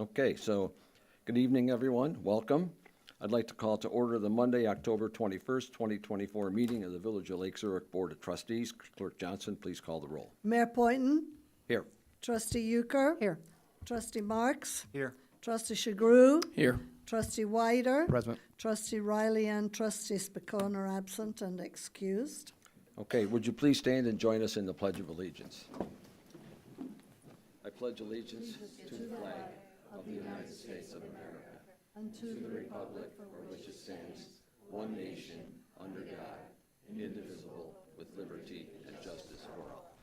Okay, so good evening, everyone. Welcome. I'd like to call to order the Monday, October 21st, 2024 meeting of the Village of Lake Zurich Board of Trustees. Clerk Johnson, please call the roll. Mayor Poynton, Here. Trustee Euchre. Here. Trustee Marks. Here. Trustee Chagru. Here. Trustee Wider. Present. Trustee Riley and Trustee Spicone are absent and excused. Okay, would you please stand and join us in the Pledge of Allegiance? I pledge allegiance to the flag of the United States of America and to the republic for which it stands, one nation, under God, indivisible, with liberty and justice for all.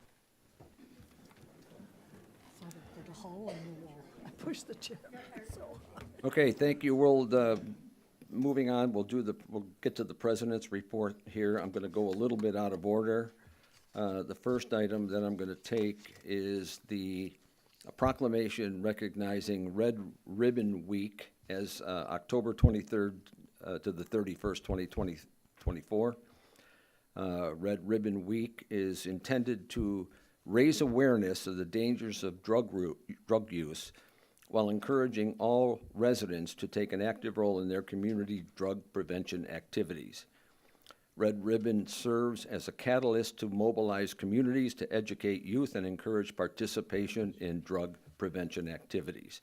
Thought I put a hole in the wall. I pushed the chair. Okay, thank you. We'll, moving on, we'll get to the president's report here. I'm going to go a little bit out of order. The first item that I'm going to take is the proclamation recognizing Red Ribbon Week as October 23rd to the 31st, 2024. Red Ribbon Week is intended to raise awareness of the dangers of drug use while encouraging all residents to take an active role in their community drug prevention activities. Red Ribbon serves as a catalyst to mobilize communities to educate youth and encourage participation in drug prevention activities.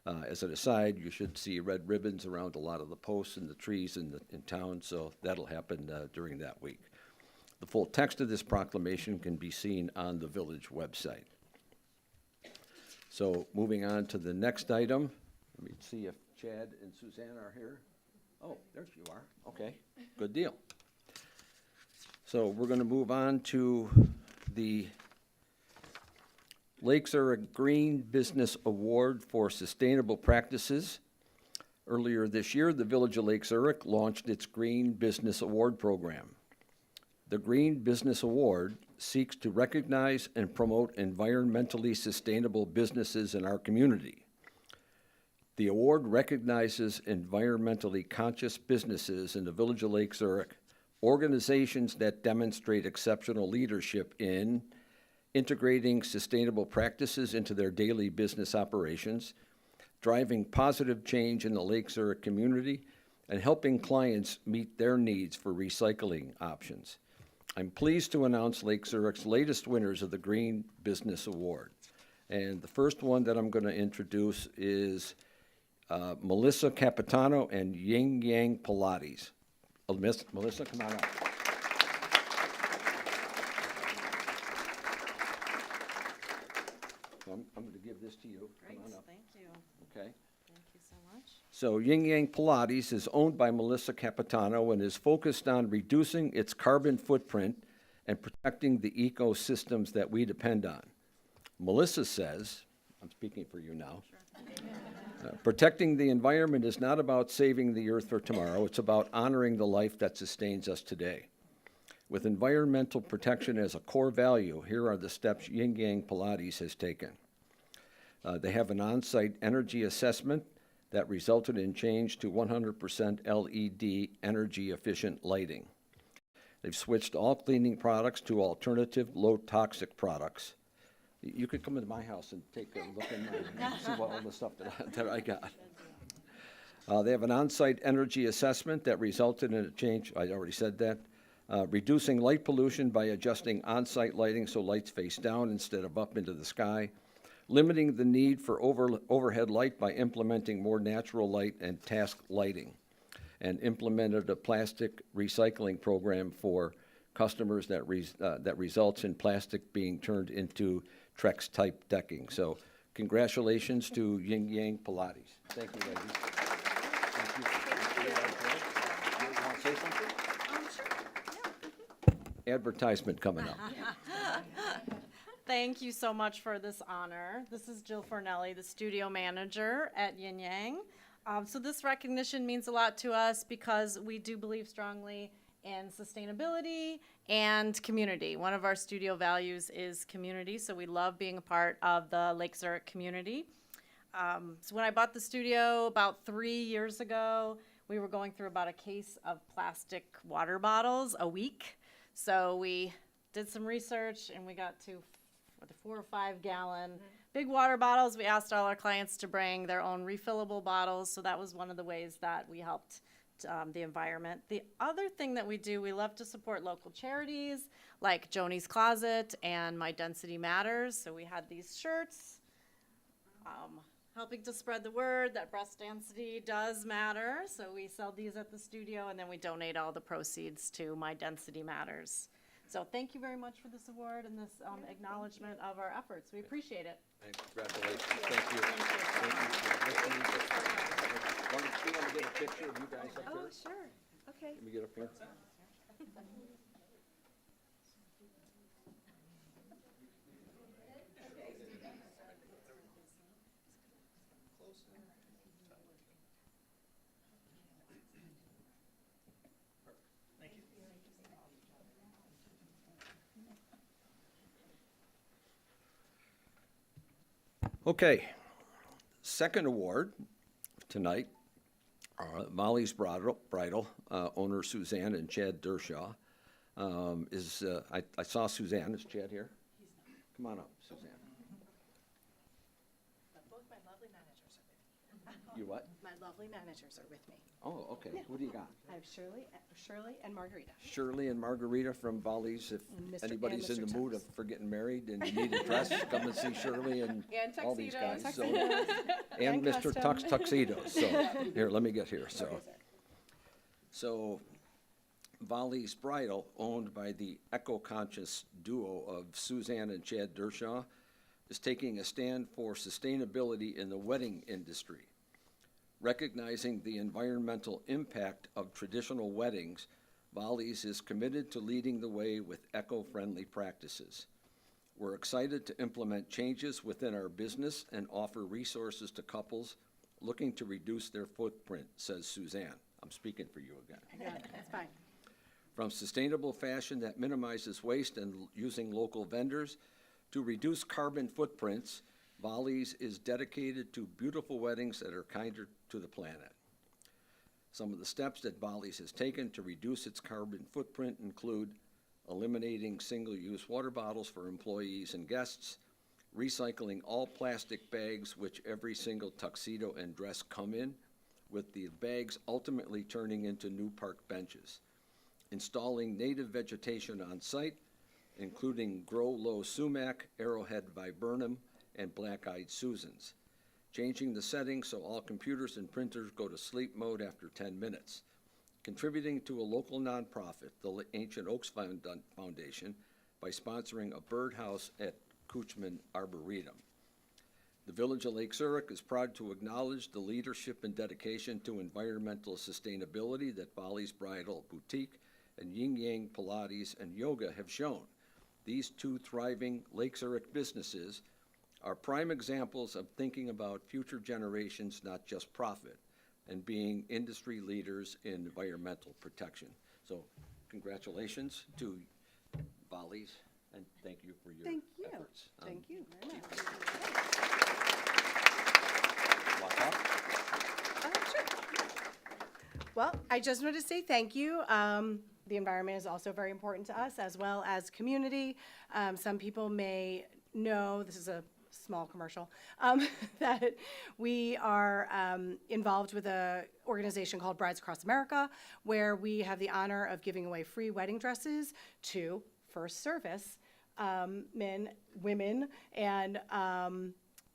As an aside, you should see red ribbons around a lot of the posts and the trees in town, so that'll happen during that week. The full text of this proclamation can be seen on the village website. So moving on to the next item, let me see if Chad and Suzanne are here. Oh, there you are. Okay, good deal. So we're going to move on to the Lake Zurich Green Business Award for Sustainable Practices. Earlier this year, the Village of Lake Zurich launched its Green Business Award program. The Green Business Award seeks to recognize and promote environmentally sustainable businesses in our community. The award recognizes environmentally conscious businesses in the Village of Lake Zurich, organizations that demonstrate exceptional leadership in integrating sustainable practices into their daily business operations, driving positive change in the Lake Zurich community, and helping clients meet their needs for recycling options. I'm pleased to announce Lake Zurich's latest winners of the Green Business Award. And the first one that I'm going to introduce is Melissa Capitano and Yin Yang Pilates. Melissa, come on up. I'm going to give this to you. Great, come on up. thank you. Okay. Thank you so much. So Yin Yang Pilates is owned by Melissa Capitano and is focused on reducing its carbon footprint and protecting the ecosystems that we depend on. Melissa says, I'm speaking for you now, protecting the environment is not about saving the earth for tomorrow, it's about honoring the life that sustains us today. With environmental protection as a core value, here are the steps Yin Yang Pilates has taken. They have an on-site energy assessment that resulted in change to 100% LED energy-efficient lighting. They've switched all cleaning products to alternative low-toxic products. You could come into my house and take a look in mine and see what all the stuff that I got. They have an on-site energy assessment that resulted in a change, I already said that, reducing light pollution by adjusting on-site lighting so lights face down instead of up into the sky, limiting the need for overhead light by implementing more natural light and task lighting, and implemented a plastic recycling program for customers that results in plastic being turned into Trex-type decking. So congratulations to Yin Yang Pilates. Thank you, ladies. Thank you. You want to say something? Sure. Yeah. Advertisement coming up. Thank you so much for this honor. This is Jill Fornelli, the studio manager at Yin Yang. So this recognition means a lot to us because we do believe strongly in sustainability and community. One of our studio values is community, so we love being a part of the Lake Zurich community. So when I bought the studio about 3 years ago, we were going through about a case of plastic water bottles a week. So we did some research and we got to or the 4 or 5 gallon big water bottles. We asked all our clients to bring their own refillable bottles, so that was one of the ways that we helped the environment. The other thing that we do, we love to support local charities like Joni's Closet and My Density Matters. So we had these shirts helping to spread the word that breast density does matter. So we sell these at the studio, and then we donate all the proceeds to My Density Matters. So thank you very much for this award and this acknowledgement of our efforts. We appreciate it. And congratulations. Thank you. Thank you. Want to get a picture of you guys up here? Oh, sure. Okay. Let me get up here. Okay, second award tonight, Molly's Bridal, owner Suzanne and Chad Dershaw. I saw Suzanne. Is Chad here? Come on up, Suzanne. Both my lovely managers are with me. You what? My lovely managers are with me. Oh, okay. Who do you got? I have Shirley and Margarita. Shirley and Margarita from Volleys. If And Mr. anybody's in and the Mr. mood for getting married and you need a dress, come and see Shirley and all these guys. tuxedos. And And Mr. custom. Tuxedos. So, here, let me get here, So, Volleys Bridal, owned by the eco-conscious duo of Suzanne and Chad Dershaw, is taking a stand for sustainability in the wedding industry. Recognizing the environmental impact of traditional weddings, Volleys is committed to leading the way with eco-friendly practices. We're excited to implement changes within our business and offer resources to couples looking to reduce their footprint, says Suzanne. I'm speaking for you again. Yeah, that's fine. From sustainable fashion that minimizes waste and using local vendors to reduce carbon footprints, Volleys is dedicated to beautiful weddings that are kinder to the planet. Some of the steps that Volleys has taken to reduce its carbon footprint include eliminating single-use water bottles for employees and guests, recycling all plastic bags which every single tuxedo and dress come in, with the bags ultimately turning into new park benches, installing native vegetation on site, including Grow Low sumac, arrowhead viburnum, and black-eyed Susans, changing the settings so all computers and printers go to sleep mode after 10 minutes, contributing to a local nonprofit, the Ancient Oaks Foundation, by sponsoring a birdhouse at Couchman Arboretum. The Village of Lake Zurich is proud to acknowledge the leadership and dedication to environmental sustainability that Volleys Bridal Boutique and Yin Yang Pilates and Yoga have shown. These two thriving Lake Zurich businesses are prime examples of thinking about future generations, not just profit, and being industry leaders in environmental protection. So congratulations to Volleys, and thank you for your efforts. Thank you very much. Walk up. Sure. Well, I just wanted to say thank you. The environment is also very important to us, as well as community. Some people may know, this is a small commercial, that we are involved with an organization called Brides Across America, where we have the honor of giving away free wedding dresses to first service men, women, and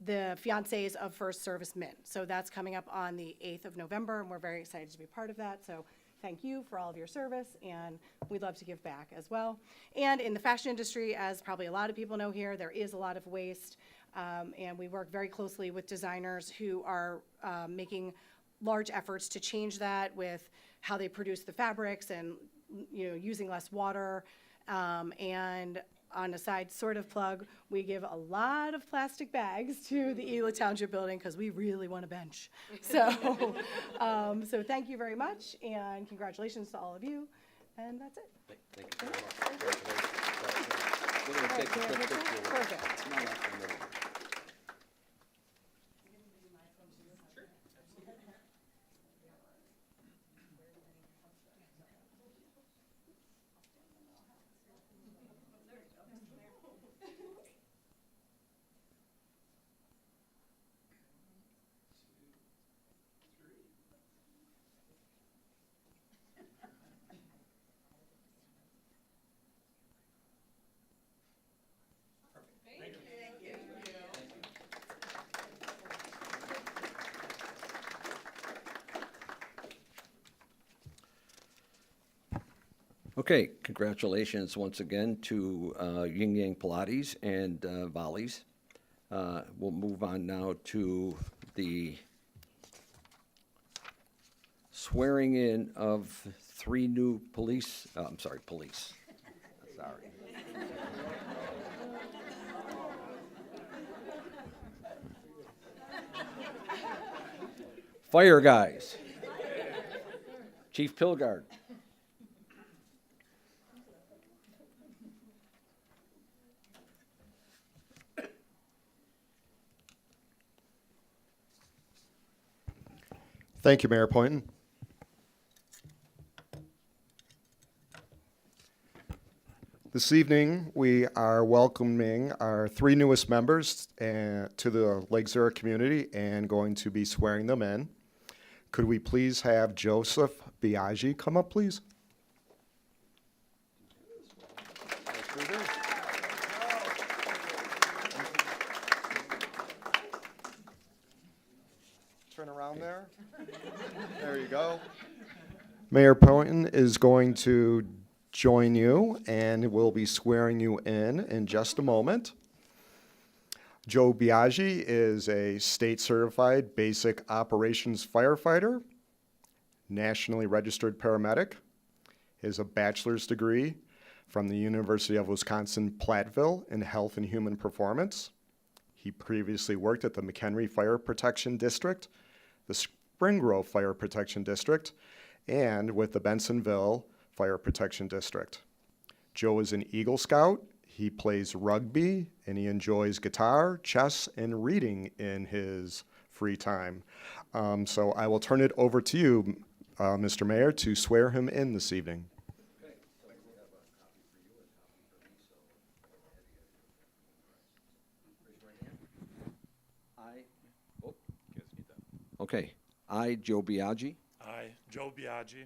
the fiancés of first service men. So that's coming up on the 8th of November, and we're very excited to be part of that. So thank you for all of your service, and we'd love to give back as well. And in the fashion industry, as probably a lot of people know here, there is a lot of waste, and we work very closely with designers who are making large efforts to change that with how they produce the fabrics and, you know, using less water. And on a side sort of plug, we give a lot of plastic bags to the Ela Township building because we really want a bench. So, so thank you very much, and congratulations to all of you, and that's it. Thank you very much. Congratulations. We're gonna take a quick picture. Perfect. Come on up for a minute. Okay, congratulations once again to Yin Yang Pilates and Volleys. We'll move on now to the swearing in of 3 new police. Sorry. Fire guys. Chief Pilgard. Thank you, Mayor Poynton. This evening, we are welcoming our 3 newest members to the Lake Zurich community and going to be swearing them in. Could we please have Joseph Biaggi come up, please? Turn around there. There you go. Mayor Poynton is going to join you and will be swearing you in just a moment. Joe Biaggi is a state-certified basic operations firefighter, nationally registered paramedic. He has a bachelor's degree from the University of Wisconsin-Platteville in Health and Human Performance. He previously worked at the McHenry Fire Protection District, the Spring Grove Fire Protection District, and with the Bensonville Fire Protection District. Joe is an Eagle Scout. He plays rugby, and he enjoys guitar, chess, and reading in his free time. So I will turn it over to you, Mr. Mayor, to swear him in this evening. Okay, I, Joe Biaggi, I, Joe Biaggi,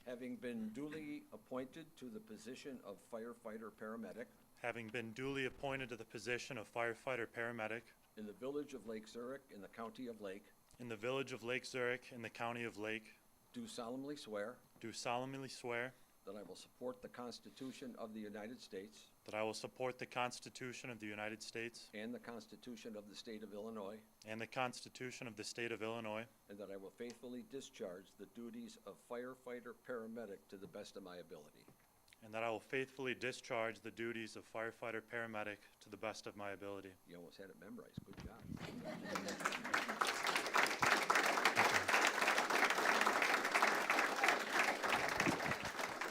having been duly appointed to the position of firefighter-paramedic having been duly appointed to the position of firefighter-paramedic in the village of Lake Zurich in the county of Lake, in the village of Lake Zurich in the county of Lake, do solemnly swear do solemnly swear that I will support the Constitution of the United States that I will support the Constitution of the United States and the Constitution of the State of Illinois, and the Constitution of the State of Illinois, and that I will faithfully discharge the duties of firefighter-paramedic to the best of my ability. and that I will faithfully discharge the duties of firefighter-paramedic to the best of my ability. You almost had it memorized. Good job.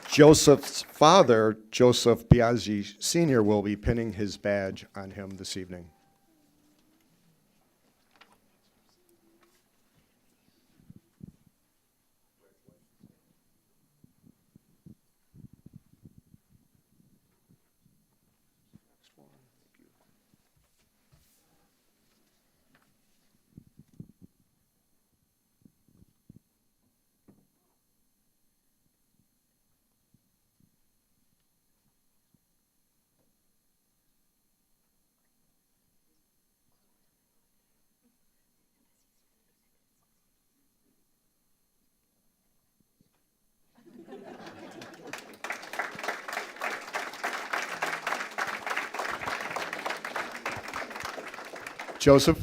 Joseph's father, Joseph Biaggi Sr., will be pinning his badge on him this evening. Joseph?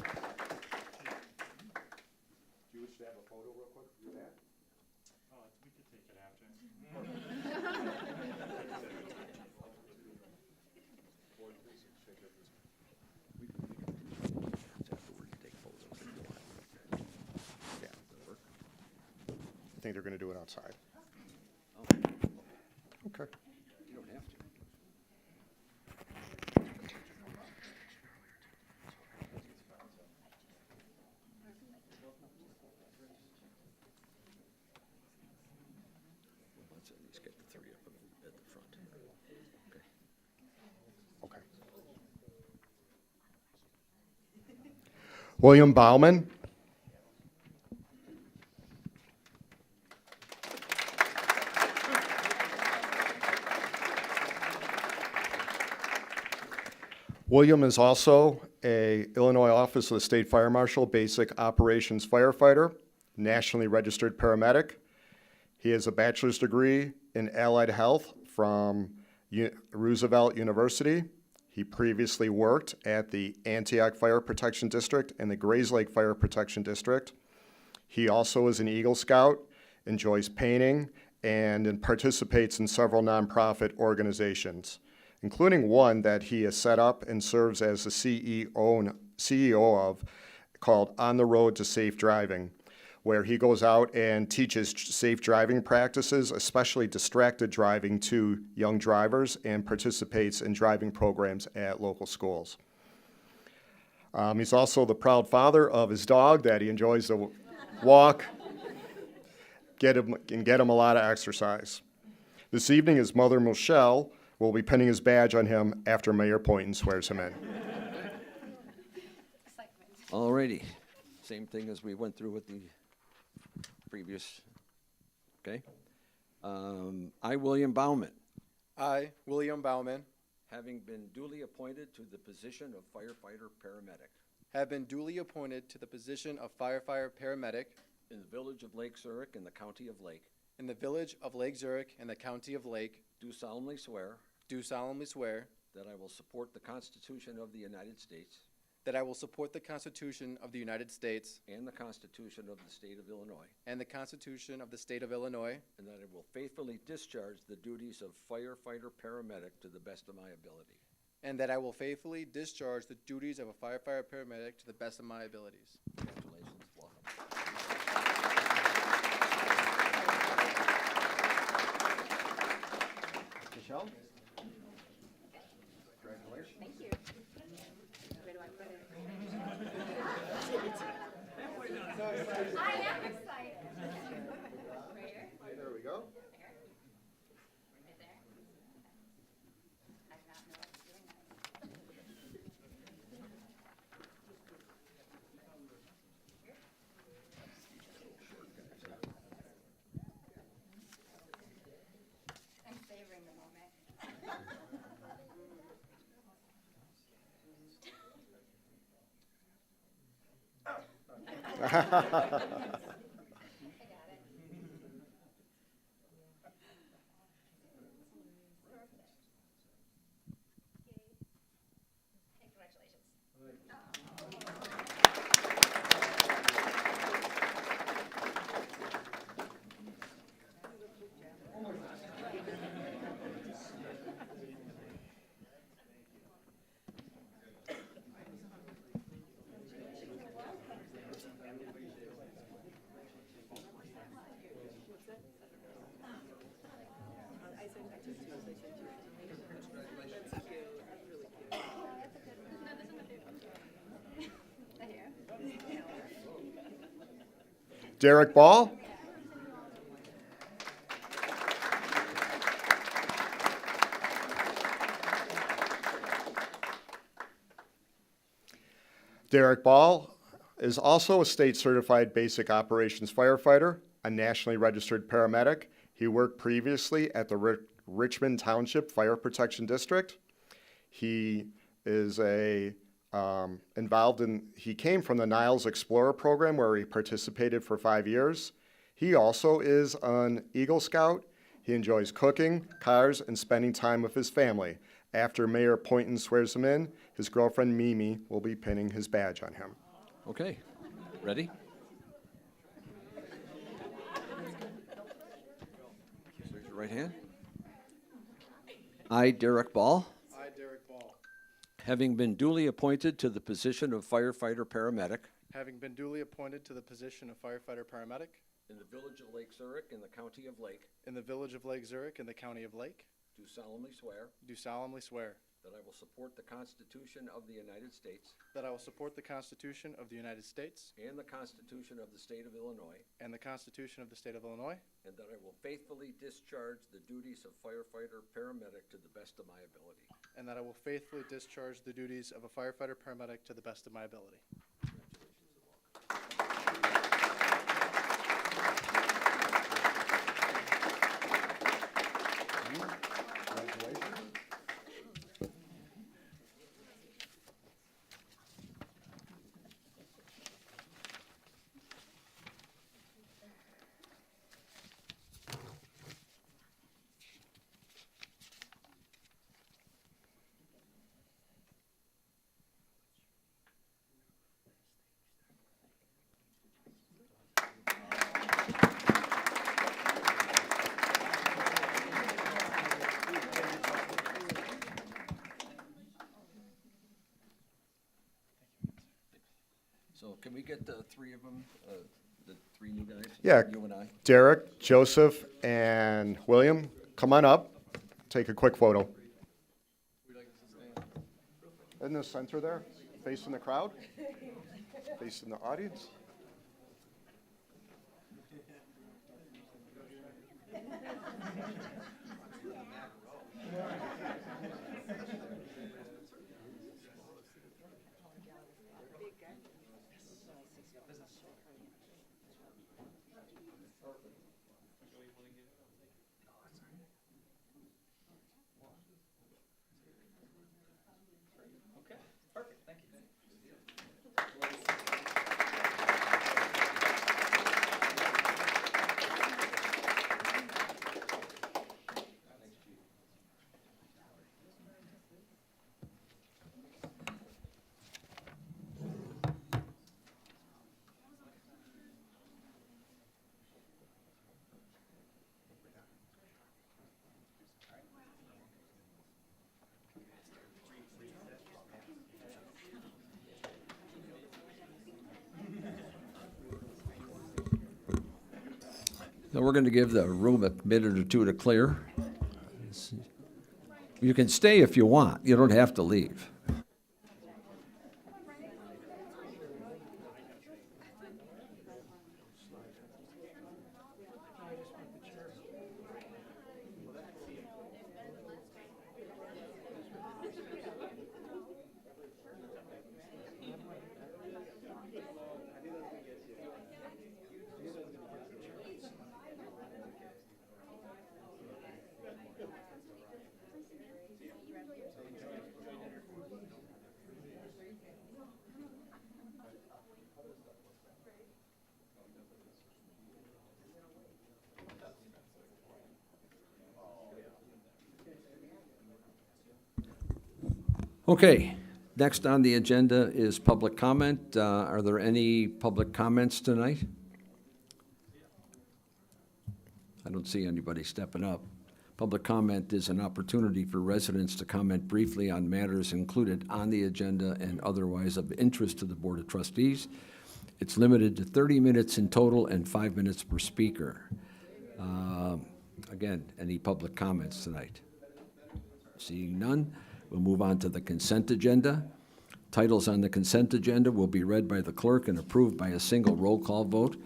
You wish to have a photo real quick for that? Oh, we could take it after. I think they're going to do it outside. Okay. You don't have to. Let's at least get the 3 up at the front. Okay. Okay. William Bauman. William is also a Illinois Office of the State Fire Marshal Basic Operations Firefighter, nationally registered paramedic. He has a bachelor's degree in allied health from Roosevelt University. He previously worked at the Antioch Fire Protection District and the Grays Lake Fire Protection District. He also is an Eagle Scout, enjoys painting, and participates in several nonprofit organizations, including one that he has set up and serves as the CEO of, called On the Road to Safe Driving, where he goes out and teaches safe driving practices, especially distracted driving, to young drivers and participates in driving programs at local schools. He's also the proud father of his dog that he enjoys to walk, get him a lot of exercise. This evening, his mother, Michelle, will be pinning his badge on him after Mayor Poynton swears him in. All righty. Same thing as we went through with the previous, okay? I, William Bauman, I, William Bauman, having been duly appointed to the position of firefighter-paramedic have been duly appointed to the position of firefighter-paramedic in the Village of Lake Zurich in the County of Lake, in the Village of Lake Zurich in the County of Lake, do solemnly swear do solemnly swear that I will support the Constitution of the United States that I will support the Constitution of the United States and the Constitution of the State of Illinois, and the Constitution of the State of Illinois, and that I will faithfully discharge the duties of firefighter-paramedic to the best of my ability. and that I will faithfully discharge the duties of a firefighter-paramedic to the best of my abilities. Congratulations, welcome. Michelle? There we go. I'm savoring the moment. Congratulations. Derek Ball? Derek Ball is also a state-certified basic operations firefighter, a nationally registered paramedic. He worked previously at the Richmond Township Fire Protection District. He is he came from the Niles Explorer program where he participated for 5 years. He also is an Eagle Scout. He enjoys cooking, cars, and spending time with his family. After Mayor Poynton swears him in, his girlfriend Mimi will be pinning his badge on him. Okay, ready? Raise your right hand. I, Derek Ball, I, Derek Ball, having been duly appointed to the position of firefighter-paramedic having been duly appointed to the position of firefighter-paramedic in the Village of Lake Zurich in the County of Lake, in the Village of Lake Zurich in the County of Lake, do solemnly swear do solemnly swear that I will support the Constitution of the United States that I will support the Constitution of the United States and the Constitution of the State of Illinois, and the Constitution of the State of Illinois, and that I will faithfully discharge the duties of firefighter-paramedic to the best of my ability. and that I will faithfully discharge the duties of a firefighter-paramedic to the best of my ability. So can we get the three of them, the three new guys? Yeah. You and I? Derek, Joseph, and William, come on up. Take a quick photo. In the center there, facing the crowd, facing the audience. Now, we're going to give the room a minute or two to clear. You can stay if you want. You don't have to leave. Okay, next on the agenda is public comment. Are there any public comments tonight? I don't see anybody stepping up. Public comment is an opportunity for residents to comment briefly on matters included on the agenda and otherwise of interest to the Board of Trustees. It's limited to 30 minutes in total and 5 minutes per speaker. Again, any public comments tonight? Seeing none, we'll move on to the consent agenda. Titles on the consent agenda will be read by the clerk and approved by a single roll call vote.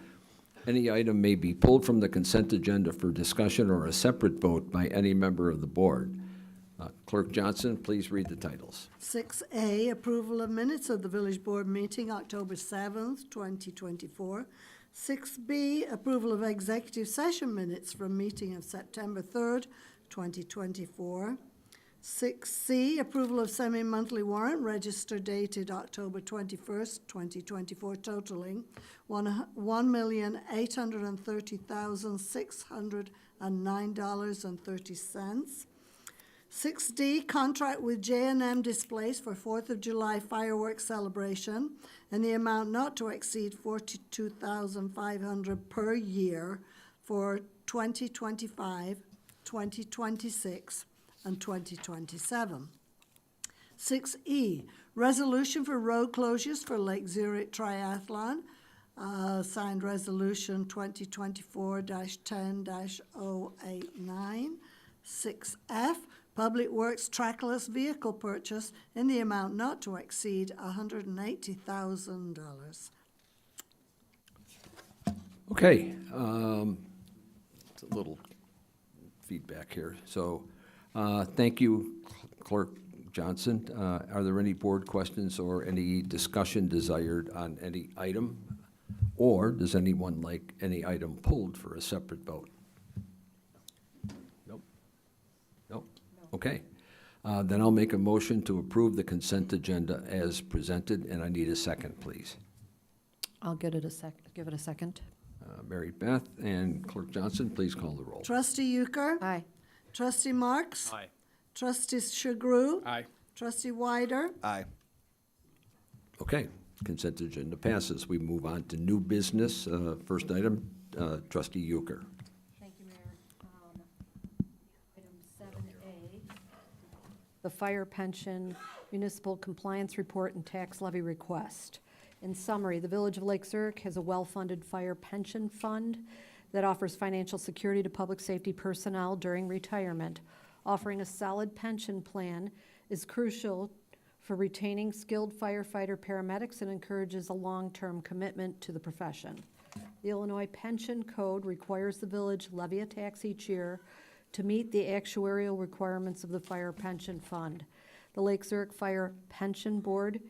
Any item may be pulled from the consent agenda for discussion or a separate vote by any member of the board. Clerk Johnson, please read the titles. 6A, approval of minutes of the Village Board meeting, October 7th, 2024. 6B, approval of executive session minutes from meeting of September 3rd, 2024. 6C, approval of semi-monthly warrant register dated October 21st, 2024, totaling $1,830,609.30. 6D, contract with J&M Displays for 4th of July fireworks celebration in the amount not to exceed $42,500 per year for 2025, 2026, and 2027. 6E, resolution for road closures for Lake Zurich Triathlon, signed resolution 2024-10-089. 6F, Public Works trackless vehicle purchase in the amount not to exceed $180,000. Okay, it's a little feedback here. So, thank you, Clerk Johnson. Are there any board questions or any discussion desired on any item? Or does anyone like any item pulled for a separate vote? Nope. Nope. Okay. Then I'll make a motion to approve the consent agenda as presented, and I need a second, please. I'll give it a second. Mary Beth and Clerk Johnson, please call the roll. Trustee Euchre? Aye. Trustee Marks? Aye. Trustee Chagru? Aye. Trustee Wider? Aye. Okay, consent agenda passes. We move on to new business. First item, Trustee Euchre. Thank you, Mayor. Item 7A, the fire pension municipal compliance report and tax levy request. In summary, the Village of Lake Zurich has a well-funded fire pension fund that offers financial security to public safety personnel during retirement. Offering a solid pension plan is crucial for retaining skilled firefighter paramedics and encourages a long-term commitment to the profession. The Illinois Pension Code requires the village levy a tax each year to meet the actuarial requirements of the fire pension fund. The Lake Zurich Fire Pension Board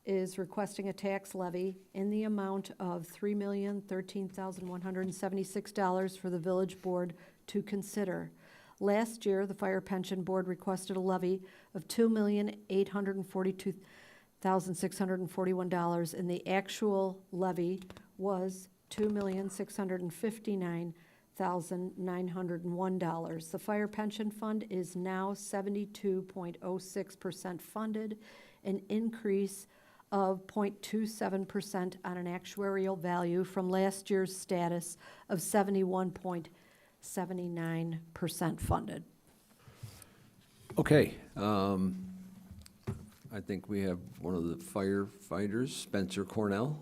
is requesting a tax levy in the amount of $3,013,176 for the village board to consider. Last year, the Fire Pension Board requested a levy of $2,842,641, and the actual levy was $2,659,901. The Fire Pension Fund is now 72.06% funded, an increase of 0.27% on an actuarial value from last year's status of 71.79% funded. Okay, I think we have one of the firefighters, Spencer Cornell.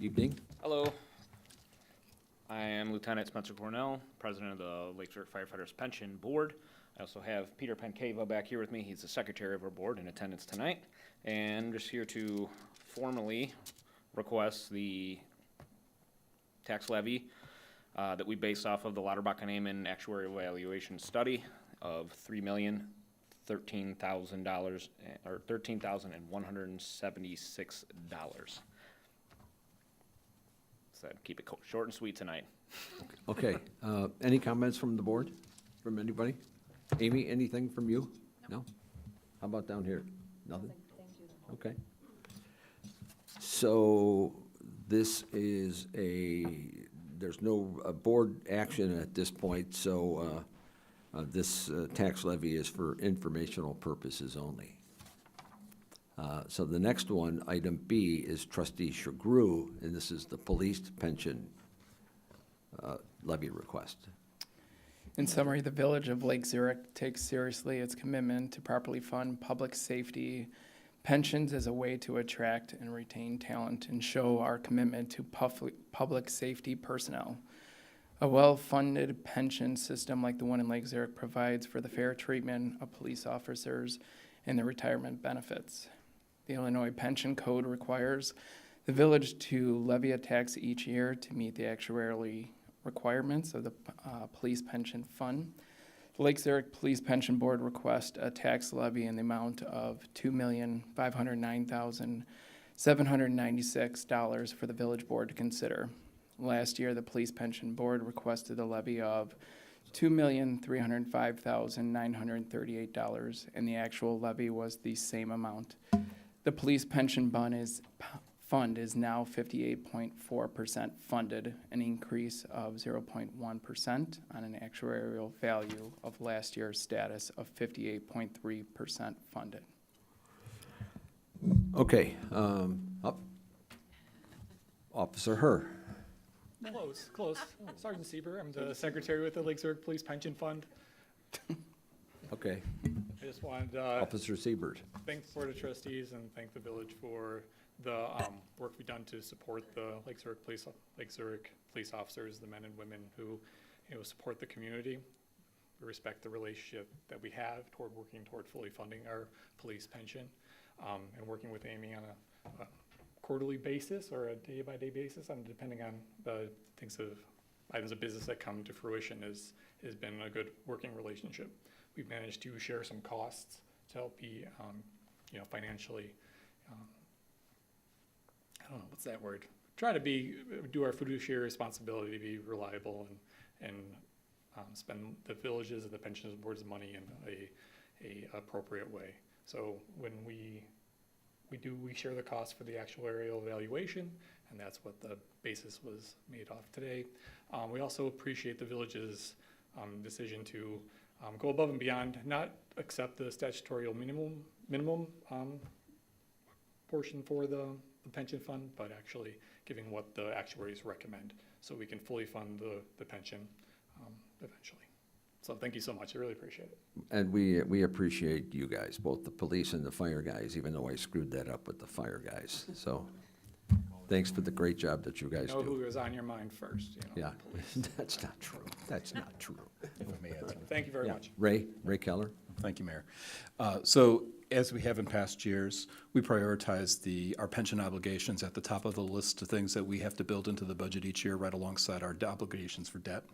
Evening. Hello. I am Lieutenant Spencer Cornell, President of the Lake Zurich Firefighters Pension Board. I also have Peter Pencava back here with me. He's the Secretary of our board in attendance tonight. And I'm just here to formally request the tax levy that we based off of the Lauterbach-Amen actuarial evaluation study of $3,013,000 or $13,176. So keep it short and sweet tonight. Okay, any comments from the board, from anybody? Amy, anything from you? No? How about down here? Nothing? Okay. So this is there's no board action at this point, so this tax levy is for informational purposes only. So the next one, item B, is trustee Chagru, and this is the police pension levy request. In summary, the Village of Lake Zurich takes seriously its commitment to properly fund public safety pensions as a way to attract and retain talent and show our commitment to public safety personnel. A well-funded pension system like the one in Lake Zurich provides for the fair treatment of police officers and their retirement benefits. The Illinois Pension Code requires the village to levy a tax each year to meet the actuarially requirements of the Police Pension Fund. The Lake Zurich Police Pension Board requests a tax levy in the amount of $2,509,796 for the village board to consider. Last year, the Police Pension Board requested a levy of $2,305,938, and the actual levy was the same amount. The Police Pension Fund is now 58.4% funded, an increase of 0.1% on an actuarial value of last year's status of 58.3% funded. Okay, up. Officer Herr. Close. Sergeant Sieber, I'm the secretary with the Lake Zurich Police Pension Fund. Okay, I just wanted to Officer Siebert. thank the Board of Trustees and thank the village for the work we've done to support the Lake Zurich police officers, the men and women who support the community. We respect the relationship that we have toward working toward fully funding our police pension, and working with Amy on a quarterly basis or a day-by-day basis, depending on the items of business that come to fruition, has been a good working relationship. We've managed to share some costs to help be, financially, I don't know, what's that word? Try to do our fiduciary responsibility to be reliable and spend the villages and the pensions board's money in a appropriate way. So when we share the cost for the actuarial evaluation, and that's what the basis was made off today. We also appreciate the village's decision to go above and beyond, not accept the statutory minimum portion for the pension fund, but actually giving what the actuaries recommend, so we can fully fund the pension eventually. So thank you so much. I really appreciate it. And we appreciate you guys, both the police and the fire guys, even though I screwed that up with the fire guys. So thanks for the great job that you guys Know who do. was on your mind first, you know. Yeah, that's not true. That's not true. Thank you very Yeah. much. Ray Keller? Thank you, Mayor. So as we have in past years, we prioritize our pension obligations at the top of the list of things that we have to build into the budget each year, right alongside our obligations for debt.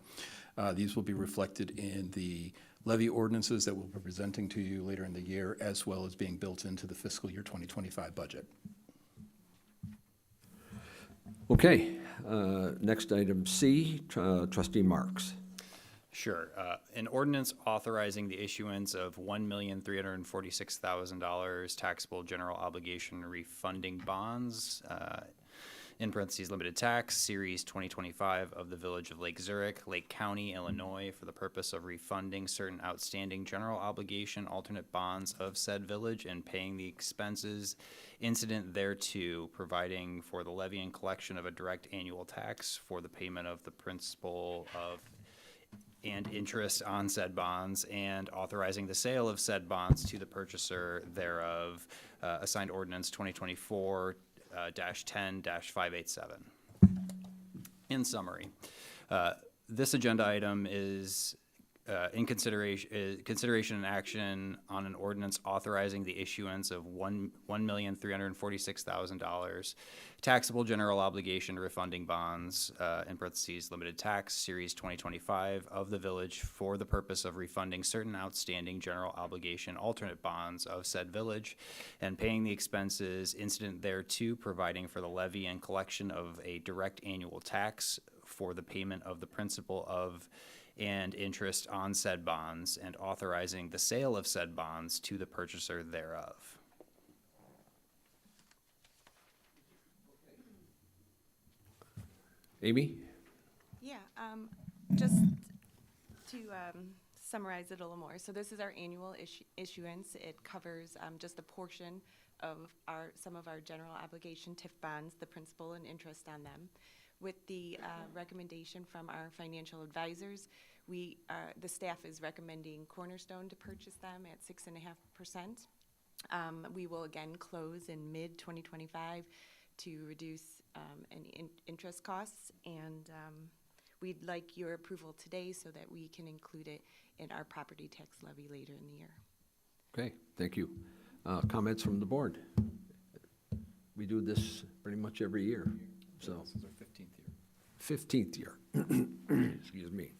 These will be reflected in the levy ordinances that we'll be presenting to you later in the year, as well as being built into the fiscal year 2025 budget. Okay, next item C, trustee Marks. Sure. An ordinance authorizing the issuance of $1,346,000 taxable general obligation refunding bonds, in parentheses, limited tax, Series 2025 of the Village of Lake Zurich, Lake County, Illinois, for the purpose of refunding certain outstanding general obligation alternate bonds of said village and paying the expenses incident thereto, providing for the levy and collection of a direct annual tax for the payment of the principal of and interest on said bonds, and authorizing the sale of said bonds to the purchaser thereof, assigned ordinance 2024-10-587. In summary, this agenda item is in consideration and action on an ordinance authorizing the issuance of $1,346,000 taxable general obligation refunding bonds, in parentheses, limited tax, Series 2025 of the village for the purpose of refunding certain outstanding general obligation alternate bonds of said village and paying the expenses incident thereto, providing for the levy and collection of a direct annual tax for the payment of the principal of and interest on said bonds, and authorizing the sale of said bonds to the purchaser thereof. Amy? Yeah, just to summarize it a little more. So this is our annual issuance. It covers just a portion of some of our general obligation TIF bonds, the principal and interest on them. With the recommendation from our financial advisors, the staff is recommending Cornerstone to purchase them at 6.5%. We will again close in mid-2025 to reduce any interest costs, and we'd like your approval today so that we can include it in our property tax levy later in the year. Okay, thank you. Comments from the board? We do this pretty much every year, so. This is our 15th year. 15th year. Excuse me.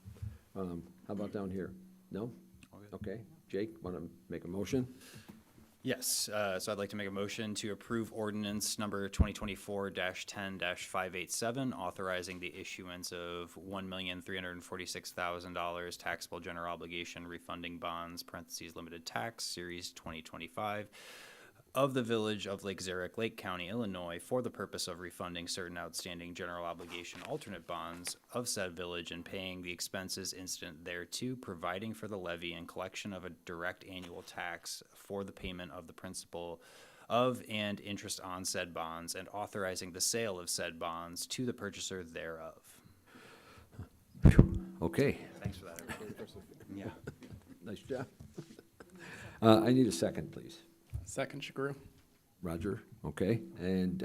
How about down here? No? Okay. Jake, want to make a motion? Yes, so I'd like to make a motion to approve ordinance number 2024-10-587, authorizing the issuance of $1,346,000 taxable general obligation refunding bonds, parentheses, limited tax, Series 2025, of the Village of Lake Zurich, Lake County, Illinois, for the purpose of refunding certain outstanding general obligation alternate bonds of said village and paying the expenses incident thereto, providing for the levy and collection of a direct annual tax for the payment of the principal of and interest on said bonds, and authorizing the sale of said bonds to the purchaser thereof. Okay. Thanks for that, everybody. Yeah. Nice job. I need a second, please. Second, Shagru. Roger, okay. And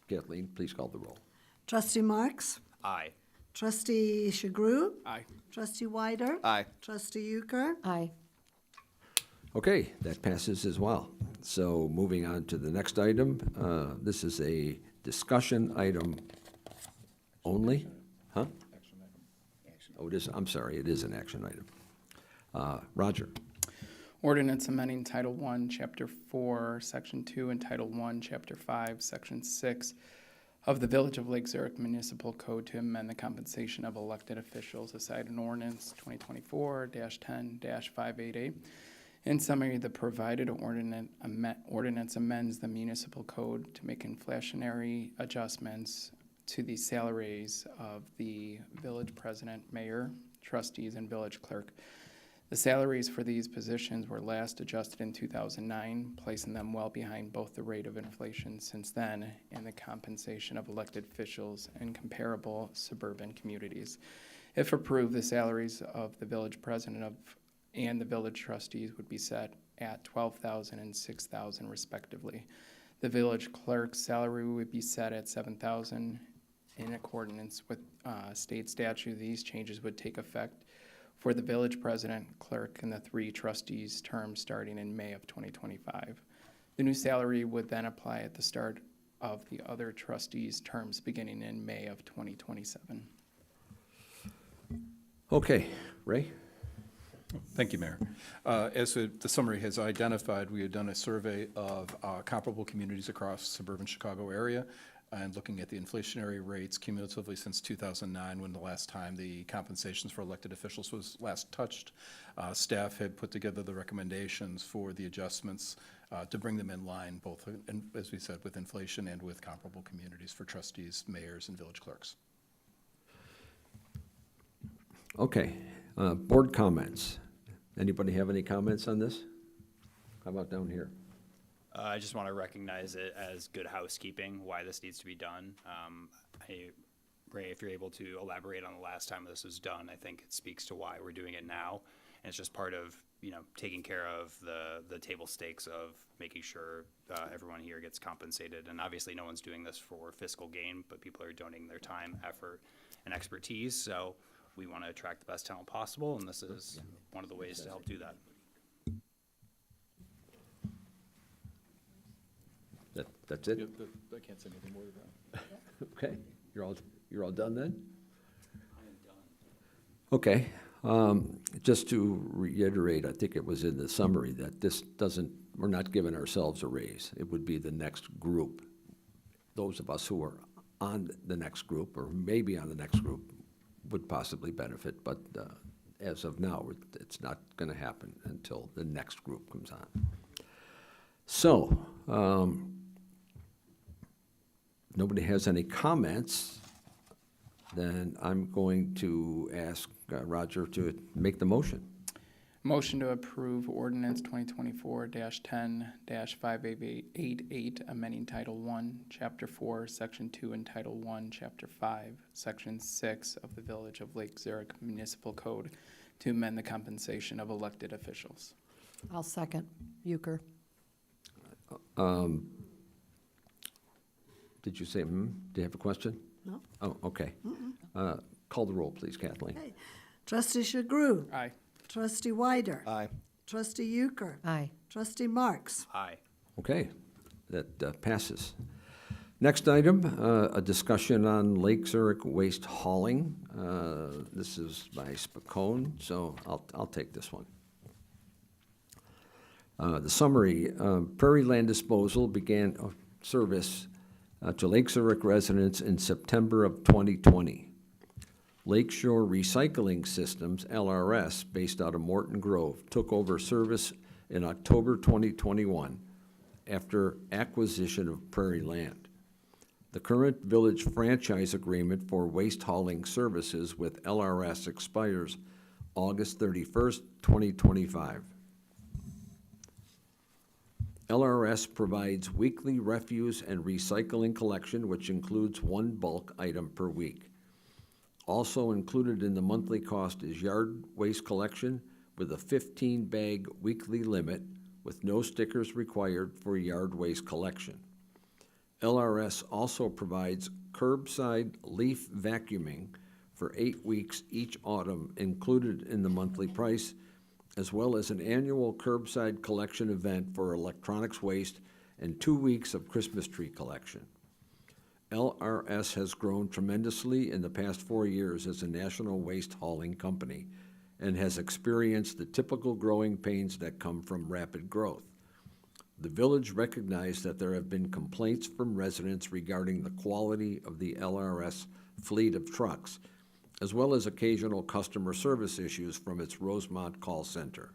Kathleen, please call the roll. Trustee Marks? Aye. Trustee Shagru? Aye. Trustee Wyder? Aye. Trustee Euchre? Aye. Okay, that passes as well. So moving on to the next item. This is a discussion item only? Huh? Oh, it is, I'm sorry, it is an action item. Roger. Ordinance amending Title I, Chapter 4, Section 2, and Title I, Chapter 5, Section 6 of the Village of Lake Zurich Municipal Code to amend the compensation of elected officials, aside an ordinance 2024-10-588. In summary, the provided ordinance amends the municipal code to make inflationary adjustments to the salaries of the village president, mayor, trustees, and village clerk. The salaries for these positions were last adjusted in 2009, placing them well behind both the rate of inflation since then and the compensation of elected officials in comparable suburban communities. If approved, the salaries of the village president and the village trustees would be set at $12,000 and $6,000 respectively. The village clerk's salary would be set at $7,000 in accordance with state statute. These changes would take effect for the village president, clerk, and the 3 trustees' terms starting in May of 2025. The new salary would then apply at the start of the other trustees' terms beginning in May of 2027. Okay, Ray? Thank you, Mayor. As the summary has identified, we had done a survey of comparable communities across suburban Chicago area and looking at the inflationary rates cumulatively since 2009, when the last time the compensations for elected officials was last touched. Staff had put together the recommendations for the adjustments to bring them in line, both, as we said, with inflation and with comparable communities for trustees, mayors, and village clerks. Okay, board comments. Anybody have any comments on this? How about down here? I just want to recognize it as good housekeeping, why this needs to be done. Ray, if you're able to elaborate on the last time this was done, I think it speaks to why we're doing it now. And it's just part of, taking care of the table stakes of making sure everyone here gets compensated. And obviously no one's doing this for fiscal gain, but people are donating their time, effort, and expertise. So we want to attract the best talent possible, and this is one of the ways to help do that. That's it? I can't say anything more than that. Okay, you're all done then? I am done. Okay, just to reiterate, I think it was in the summary that we're not giving ourselves a raise. It would be the next group. Those of us who are on the next group, or maybe on the next group, would possibly benefit, but as of now, it's not going to happen until the next group comes on. So, nobody has any comments, then I'm going to ask Roger to make the motion. Motion to approve ordinance 2024-10-5888, amending Title I, Chapter 4, Section 2, and Title I, Chapter 5, Section 6 of the Village of Lake Zurich Municipal Code to amend the compensation of elected officials. I'll second. Euchre. Did you say, Do you have a question? No. Oh, okay. Call the roll, please, Kathleen. Okay. Trustee Chagru. Aye. Trustee Weider. Aye. Trustee Euchre. Aye. Trustee Marks. Aye. Okay, that passes. Next item, a discussion on Lake Zurich waste hauling. This is by Spacone, so I'll take this one. The summary, Prairie Land Disposal began service to Lake Zurich residents in September of 2020. Lakeshore Recycling Systems, LRS, based out of Morton Grove, took over service in October 2021 after acquisition of Prairie Land. The current village franchise agreement for waste hauling services with LRS expires August 31st, 2025. LRS provides weekly refuse and recycling collection, which includes one bulk item per week. Also included in the monthly cost is yard waste collection with a 15-bag weekly limit with no stickers required for yard waste collection. LRS also provides curbside leaf vacuuming for 8 weeks each autumn included in the monthly price, as well as an annual curbside collection event for electronics waste and 2 weeks of Christmas tree collection. LRS has grown tremendously in the past 4 years as a national waste hauling company and has experienced the typical growing pains that come from rapid growth. The village recognized that there have been complaints from residents regarding the quality of the LRS fleet of trucks, as well as occasional customer service issues from its Rosemont call center.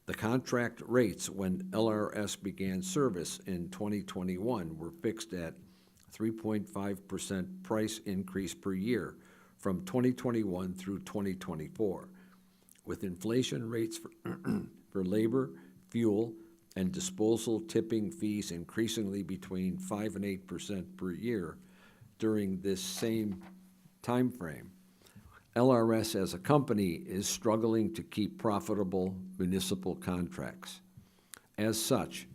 The contract rates when LRS began service in 2021 were fixed at 3.5% price increase per year from 2021 through 2024, with inflation rates for labor, fuel, and disposal tipping fees increasingly between 5 and 8% per year during this same time frame. LRS as a company is struggling to keep profitable municipal contracts. As such,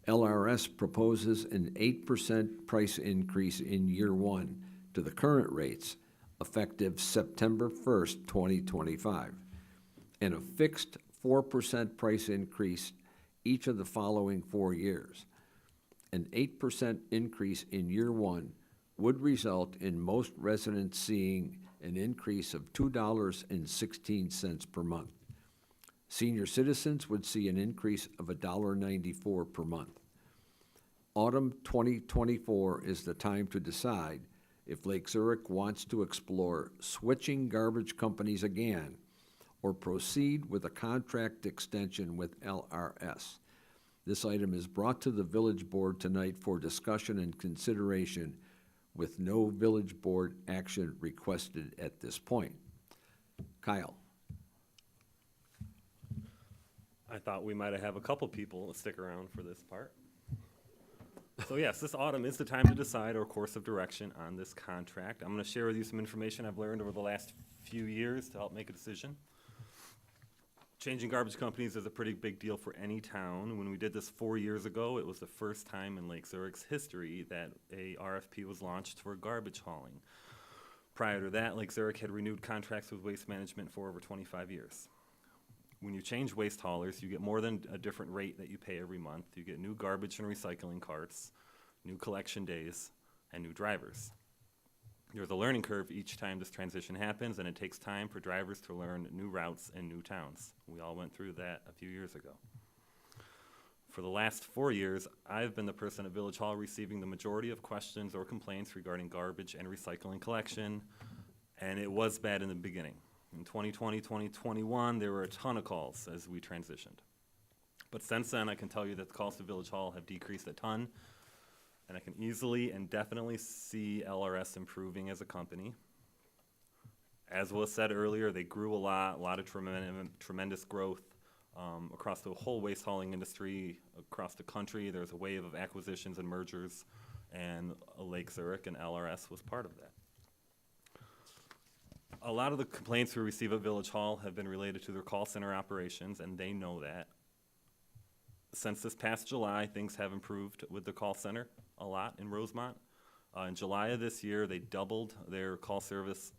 LRS proposes an 8% price increase in year one to the current rates, effective September 1st, 2025, and a fixed 4% price increase each of the following 4 years. An 8% increase in year one would result in most residents seeing an increase of $2.16 per month. Senior citizens would see an increase of $1.94 per month. Autumn 2024 is the time to decide if Lake Zurich wants to explore switching garbage companies again or proceed with a contract extension with LRS. This item is brought to the Village Board tonight for discussion and consideration with no Village Board action requested at this point. Kyle. I thought we might have a couple people stick around for this part. So yes, this autumn is the time to decide our course of direction on this contract. I'm going to share with you some information I've learned over the last few years to help make a decision. Changing garbage companies is a pretty big deal for any town. When we did this 4 years ago, it was the first time in Lake Zurich's history that a RFP was launched for garbage hauling. Prior to that, Lake Zurich had renewed contracts with Waste Management for over 25 years. When you change waste haulers, you get more than a different rate that you pay every month. You get new garbage and recycling carts, new collection days, and new drivers. There's a learning curve each time this transition happens, and it takes time for drivers to learn new routes and new towns. We all went through that a few years ago. For the last 4 years, I've been the person at Village Hall receiving the majority of questions or complaints regarding garbage and recycling collection, and it was bad in the beginning. In 2020, 2021, there were a ton of calls as we transitioned. But since then, I can tell you that the calls to Village Hall have decreased a ton, and I can easily and definitely see LRS improving as a company. As was said earlier, they grew a lot of tremendous growth across the whole waste hauling industry, across the country. There's a wave of acquisitions and mergers, and Lake Zurich and LRS was part of that. A lot of the complaints we receive at Village Hall have been related to their call center operations, and they know that. Since this past July, things have improved with the call center a lot in Rosemont. In July of this year, they doubled their call service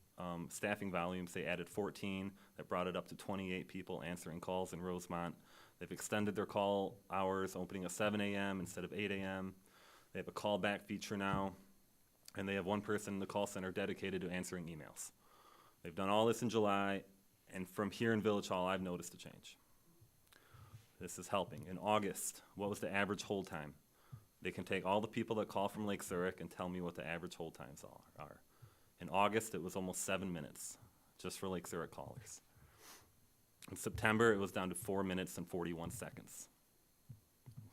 staffing volumes. They added 14. That brought it up to 28 people answering calls in Rosemont. They've extended their call hours, opening at 7 a.m. instead of 8 a.m. They have a callback feature now, and they have one person in the call center dedicated to answering emails. They've done all this in July, and from here in Village Hall, I've noticed a change. This is helping. In August, what was the average hold time? They can take all the people that call from Lake Zurich and tell me what the average hold times are. In August, it was almost 7 minutes, just for Lake Zurich callers. In September, it was down to 4 minutes and 41 seconds.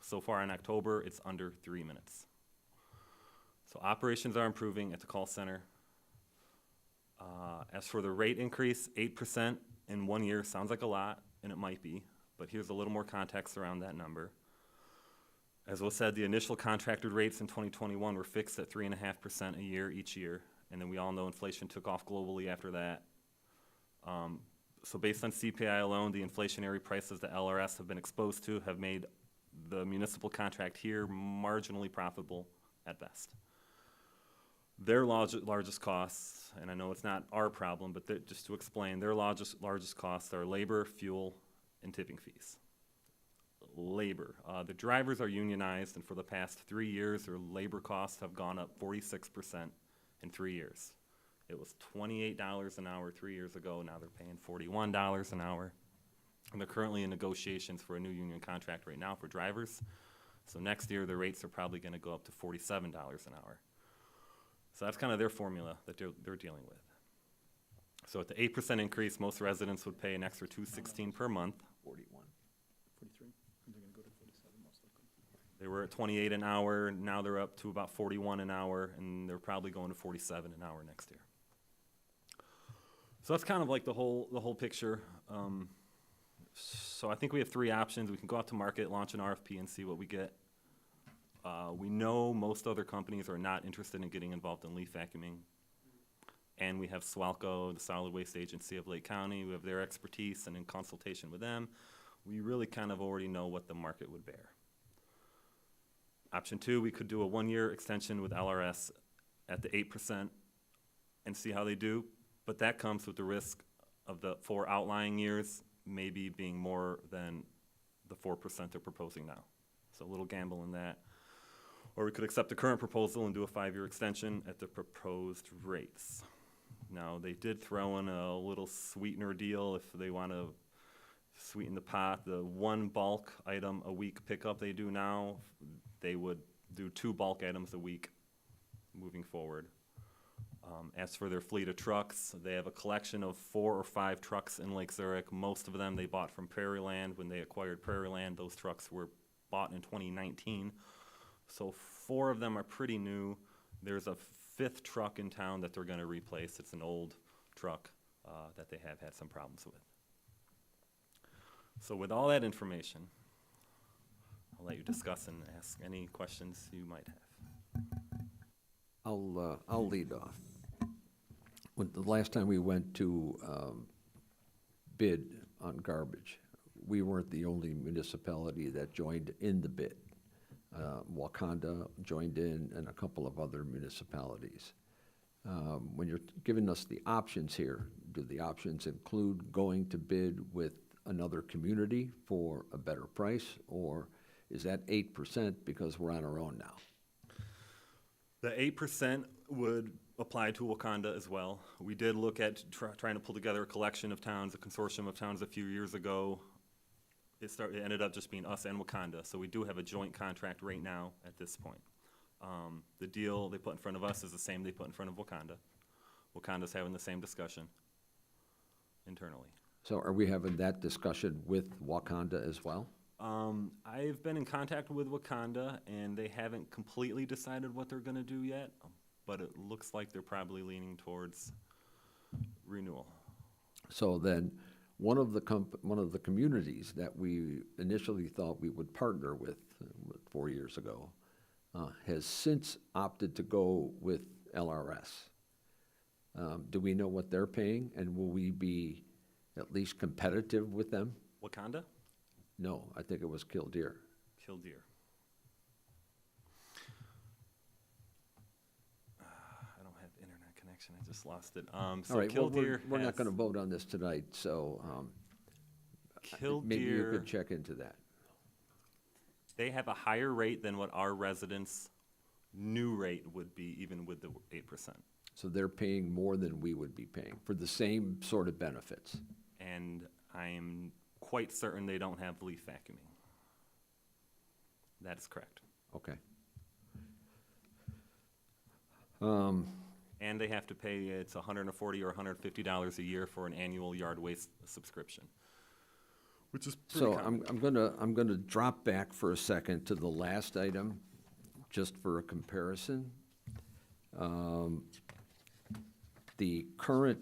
So far in October, it's under 3 minutes. So operations are improving at the call center. As for the rate increase, 8% in 1 year sounds like a lot, and it might be, but here's a little more context around that number. As was said, the initial contracted rates in 2021 were fixed at 3.5% a year each year, and then we all know inflation took off globally after that. So based on CPI alone, the inflationary prices that LRS have been exposed to have made the municipal contract here marginally profitable at best. Their largest costs, and I know it's not our problem, but just to explain, their largest costs are labor, fuel, and tipping fees. Labor. The drivers are unionized, and for the past 3 years, their labor costs have gone up 46% in 3 years. It was $28 an hour 3 years ago. Now they're paying $41 an hour. And they're currently in negotiations for a new union contract right now for drivers. So next year, the rates are probably going to go up to $47 an hour. So that's kind of their formula that they're dealing with. So at the 8% increase, most residents would pay an extra $216 per month. 41, 43, and they're gonna go to 47 most likely. They were at 28 an hour, now they're up to about 41 an hour, and they're probably going to 47 an hour next year. So that's kind of like the whole picture. So I think we have 3 options. We can go out to market, launch an RFP, and see what we get. We know most other companies are not interested in getting involved in leaf vacuuming. And we have SWALCO, the Solid Waste Agency of Lake County. We have their expertise, and in consultation with them, we really kind of already know what the market would bear. Option 2, we could do a 1-year extension with LRS at the 8% and see how they do, but that comes with the risk of the 4 outlying years maybe being more than the 4% they're proposing now. So a little gamble in that. Or we could accept the current proposal and do a 5-year extension at the proposed rates. Now, they did throw in a little sweetener deal if they want to sweeten the pot. The 1 bulk item a week pickup they do now, they would do 2 bulk items a week moving forward. As for their fleet of trucks, they have a collection of 4 or 5 trucks in Lake Zurich. Most of them they bought from Prairie Land. When they acquired Prairie Land, those trucks were bought in 2019. So 4 of them are pretty new. There's a 5th truck in town that they're going to replace. It's an old truck that they have had some problems with. So with all that information, I'll let you discuss and ask any questions you might have. I'll lead off. When the last time we went to bid on garbage, we weren't the only municipality that joined in the bid. Wakanda joined in, and a couple of other municipalities. When you're giving us the options here, do the options include going to bid with another community for a better price, or is that 8% because we're on our own now? The 8% would apply to Wakanda as well. We did look at trying to pull together a collection of towns, a consortium of towns a few years ago. It ended up just being us and Wakanda, so we do have a joint contract right now at this point. The deal they put in front of us is the same they put in front of Wakanda. Wakanda's having the same discussion internally. So are we having that discussion with Wakanda as well? I've been in contact with Wakanda, and they haven't completely decided what they're going to do yet, but it looks like they're probably leaning towards renewal. So then, one of the communities that we initially thought we would partner with 4 years ago has since opted to go with LRS. Do we know what they're paying, and will we be at least competitive with them? Wakanda? No, I think it was Killdeer. Killdeer. I don't have internet connection. I just lost it. So All right, well, Killdeer we're not going to vote on this tonight, so maybe you could check into that. They have a higher rate than what our residents' new rate would be, even with the 8%. So they're paying more than we would be paying for the same sort of benefits. And I'm quite certain they don't have leaf vacuuming. That is correct. Okay. And they have to pay, it's $140 or $150 a year for an annual yard waste subscription, which is pretty So common. I'm gonna drop back for a second to the last item, just for a comparison. The current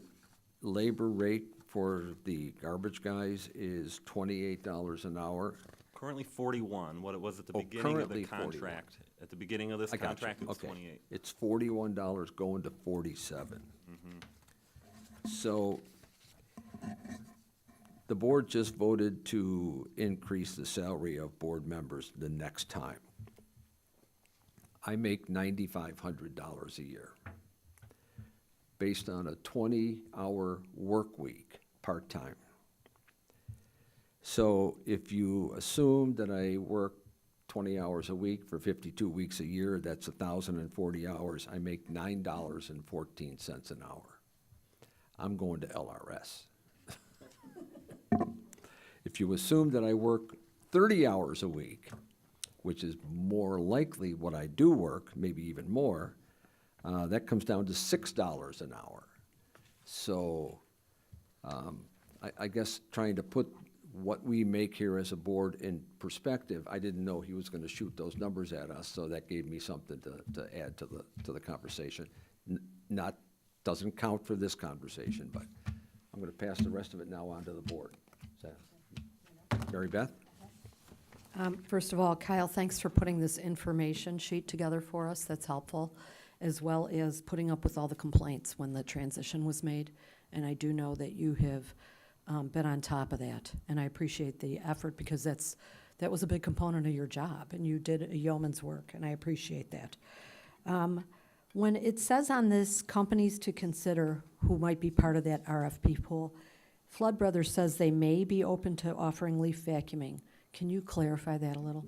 labor rate for the garbage guys is $28 an hour. Currently 41, what it was at the Oh, beginning of the currently 41. contract. At the beginning of this I got you. contract, it was Okay. 28. It's $41 going to 47. So the board just voted to increase the salary of board members the next time. I make $9,500 a year, based on a 20-hour work week, part-time. So if you assume that I work 20 hours a week for 52 weeks a year, that's 1,040 hours. I make $9.14 an hour. I'm going to LRS. If you assume that I work 30 hours a week, which is more likely what I do work, maybe even more, that comes down to $6 an hour. So I guess trying to put what we make here as a board in perspective, I didn't know he was going to shoot those numbers at us, so that gave me something to add to the conversation. Doesn't count for this conversation, but I'm going to pass the rest of it now on to the board. Is that Mary Beth? First of all, Kyle, thanks for putting this information sheet together for us. That's helpful. as well as putting up with all the complaints when the transition was made. And I do know that you have been on top of that, and I appreciate the effort because that was a big component of your job, and you did a yeoman's work, and I appreciate that. When it says on this companies to consider who might be part of that RFP pool, Flood Brothers says they may be open to offering leaf vacuuming. Can you clarify that a little?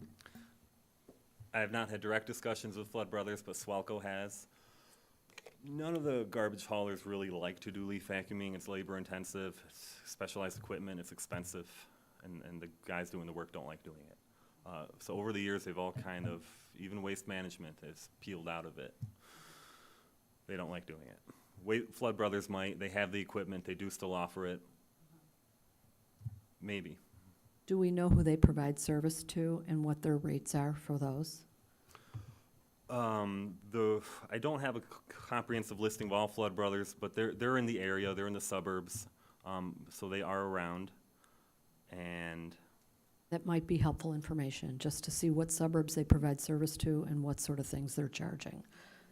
I have not had direct discussions with Flood Brothers, but Swalco has. None of the garbage haulers really like to do leaf vacuuming. It's labor intensive, it's specialized equipment, it's expensive, and the guys doing the work don't like doing it. So over the years, they've all kind of, even Waste Management has peeled out of it. They don't like doing it. Flood Brothers might, they have the equipment, they do still offer it. Maybe. Do we know who they provide service to and what their rates are for those? I don't have a comprehensive listing of all Flood Brothers, but they're in the area, they're in the suburbs, so they are around. And That might be helpful information, just to see what suburbs they provide service to and what sort of things they're charging.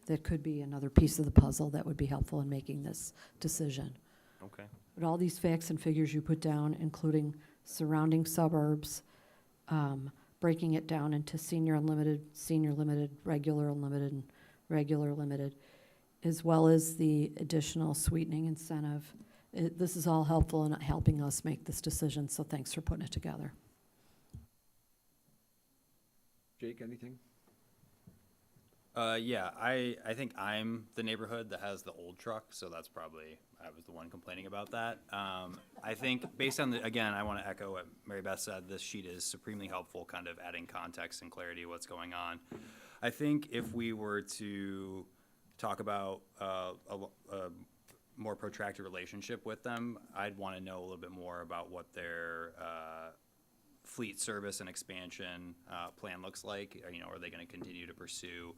That could be another piece of the puzzle that would be helpful in making this decision. okay. But all these facts and figures you put down, including surrounding suburbs, breaking it down into senior limited, regular unlimited, and regular limited, as well as the additional sweetening incentive. This is all helpful in helping us make this decision, so thanks for putting it together. Jake, anything? Yeah, I think I'm the neighborhood that has the old truck, so that's probably, I was the one complaining about that. I think based on again, I want to echo what Mary Beth said, this sheet is supremely helpful, kind of adding context and clarity of what's going on. I think if we were to talk about a more protracted relationship with them, I'd want to know a little bit more about what their fleet service and expansion plan looks like. Are they going to continue to pursue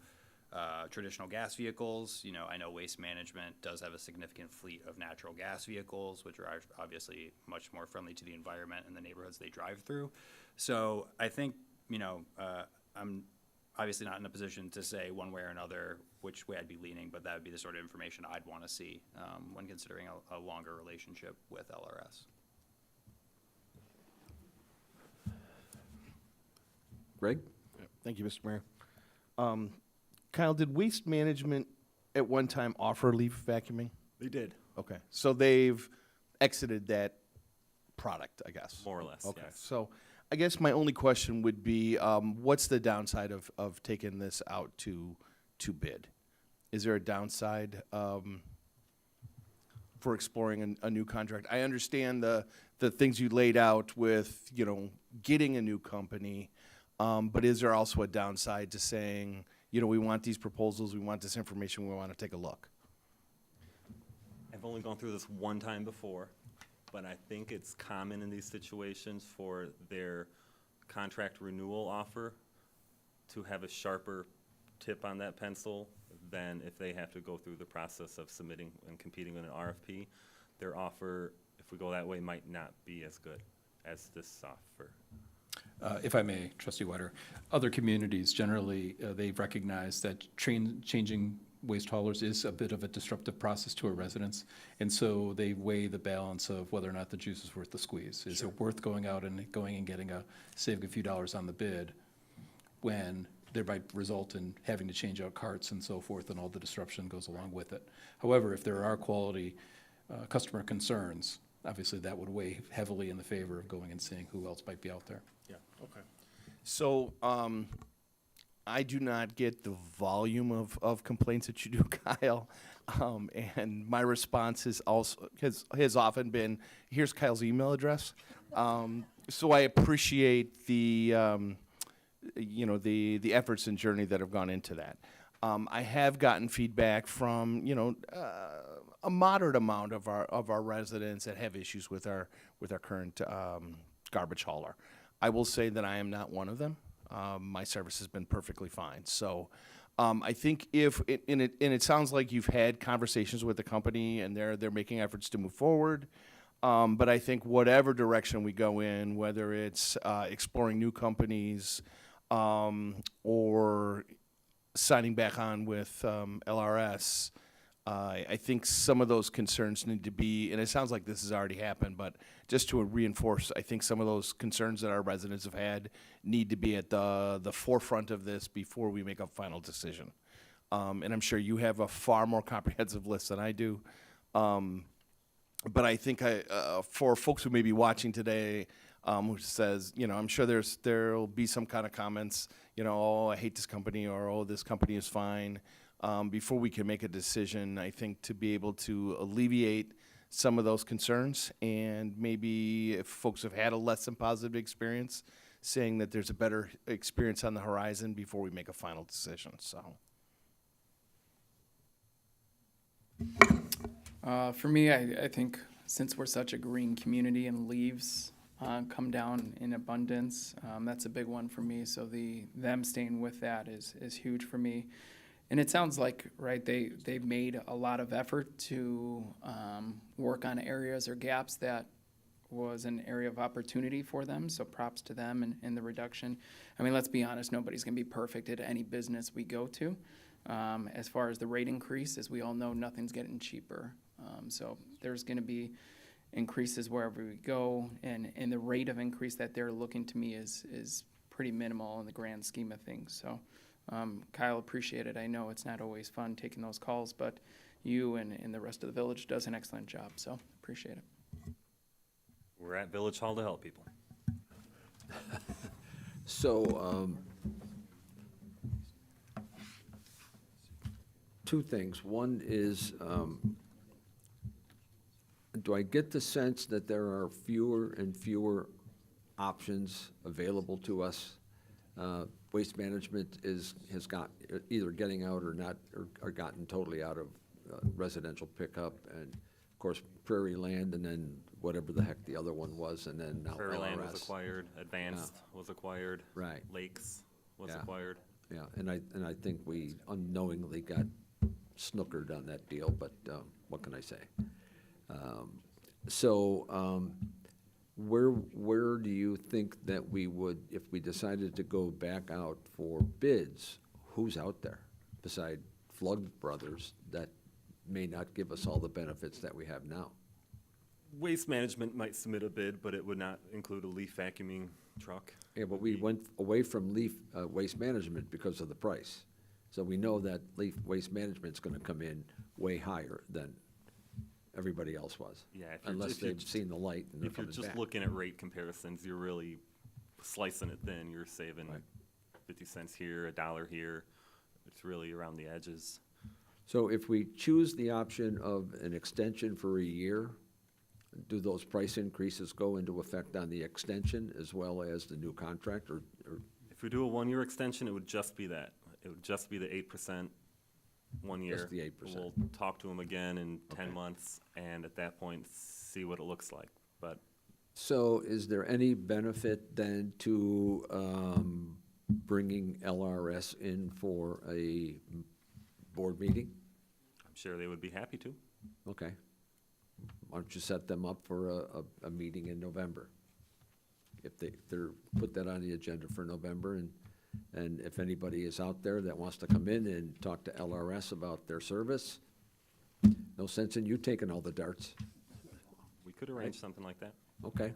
traditional gas vehicles? I know Waste Management does have a significant fleet of natural gas vehicles, which are obviously much more friendly to the environment and the neighborhoods they drive through. So I think, I'm obviously not in a position to say one way or another which way I'd be leaning, but that would be the sort of information I'd want to see when considering a longer relationship with LRS. Greg? Thank you, Mr. Mayor. Kyle, did Waste Management at one time offer leaf vacuuming? They did. Okay, so they've exited that product, I guess. More or less, Okay, yes. so I guess my only question would be, what's the downside of taking this out to bid? Is there a downside for exploring a new contract? I understand the things you laid out with, getting a new company, but is there also a downside to saying, we want these proposals, we want this information, we want to take a look? I've only gone through this one time before, but I think it's common in these situations for their contract renewal offer to have a sharper tip on that pencil than if they have to go through the process of submitting and competing in an RFP. Their offer, if we go that way, might not be as good as this offer. If I may, Trustee Wetter, other communities generally, they've recognized that changing waste haulers is a bit of a disruptive process to our residents, and so they weigh the balance of whether or not the juice is worth the squeeze. Is it worth going out and getting saving a few dollars on the bid when there might result in having to change out carts and so forth, and all the disruption goes along with it? However, if there are quality customer concerns, obviously that would weigh heavily in the favor of going and seeing who else might be out there. Yeah, okay. So, I do not get the volume of complaints that you do, Kyle. And my response has often been, here's Kyle's email address. So I appreciate the efforts and journey that have gone into that. I have gotten feedback from, a moderate amount of our residents that have issues with our current garbage hauler. I will say that I am not one of them. My service has been perfectly fine. So I think it sounds like you've had conversations with the company and they're making efforts to move forward. But I think whatever direction we go in, whether it's exploring new companies or signing back on with LRS, I think some of those concerns need to be, and it sounds like this has already happened, but just to reinforce, I think some of those concerns that our residents have had need to be at the forefront of this before we make a final decision. And I'm sure you have a far more comprehensive list than I do. But I think for folks who may be watching today, who says, I'm sure there'll be some kind of comments, oh, I hate this company, or oh, this company is fine. Before we can make a decision, I think to be able to alleviate some of those concerns, and maybe if folks have had a less than positive experience, saying that there's a better experience on the horizon before we make a final decision. So. For me, I think since we're such a green community and leaves come down in abundance, that's a big one for me. So them staying with that is huge for me. And it sounds like, right, they've made a lot of effort to work on areas or gaps that was an area of opportunity for them. So props to them and the reduction. I mean, let's be honest, nobody's going to be perfect at any business we go to. As far as the rate increase, as we all know, nothing's getting cheaper. So there's going to be increases wherever we go, and the rate of increase that they're looking to me is pretty minimal in the grand scheme of things. So Kyle, appreciate it. I know it's not always fun taking those calls, but you and the rest of the village does an excellent job, so appreciate it. We're at Village Hall to help people. So, two things. One is, do I get the sense that there are fewer and fewer options available to us? Waste management has got either getting out or not, or gotten totally out of residential pickup, and of course Prairie Land, and then whatever the heck the other one was, and then now Prairie Land was LRS. acquired, Advanced was acquired. Right. Lakes was Yeah. acquired. Yeah, and I think we unknowingly got snookered on that deal, but what can I say? Where do you think that we would, if we decided to go back out for bids, who's out there beside Flug Brothers that may not give us all the benefits that we have now? Waste Management might submit a bid, but it would not include a leaf vacuuming truck. Yeah, but we went away from waste management because of the price. So we know that waste management's gonna come in way higher than everybody else was. Yeah, Unless they've seen the light and they're if you're coming just back. looking at rate comparisons, you're really slicing it thin. You're saving Right. 50 cents here, $1 here. It's really around the edges. So if we choose the option of an extension for a year, do those price increases go into effect on the extension as well as the new contract, or If we do a 1-year extension, it would just be that. It would just be the 8% 1 year. Just the 8%. We'll talk to them again in 10 Okay. months, and at that point, see what it looks like. But so is there any benefit then to bringing LRS in for a board meeting? I'm sure they would be happy to. Okay. Why don't you set them up for a meeting in November? If they're, put that on the agenda for November, and if anybody is out there that wants to come in and talk to LRS about their service, no sense in you taking all the darts. We could arrange something like that. Okay.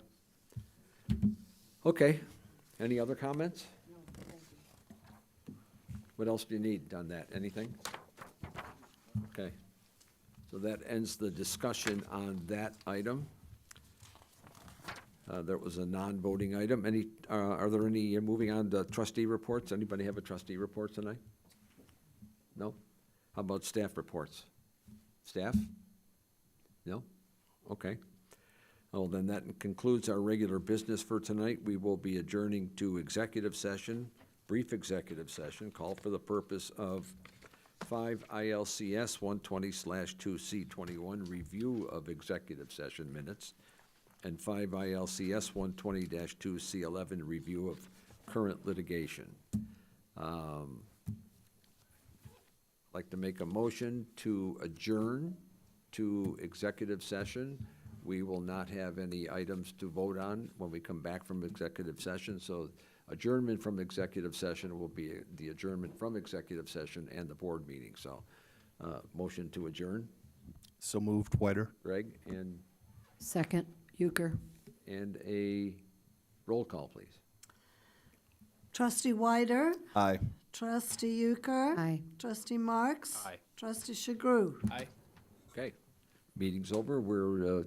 Okay. Any other comments? What else do you need on that? Anything? Okay. So that ends the discussion on that item. There was a non-voting item. Are there any, moving on to trustee reports? Anybody have a trustee report tonight? No? How about staff reports? Staff? No? Okay. Well, then that concludes our regular business for tonight. We will be adjourning to executive session, brief executive session, called for the purpose of 5 ILCS 120/2C21, review of executive session minutes, and 5 ILCS 120-2C11, review of current litigation. Like to make a motion to adjourn to executive session. We will not have any items to vote on when we come back from executive session, so adjournment from executive session will be the adjournment from executive session and the board meeting. So, motion to adjourn, So moved, Whiter. Greg, and Second, Euchre. a roll call, please. Trustee Wyder? Aye. Trustee Euchre? Aye. Trustee Marks? Aye. Trustee Chagru? Aye. Okay, meeting's over. We're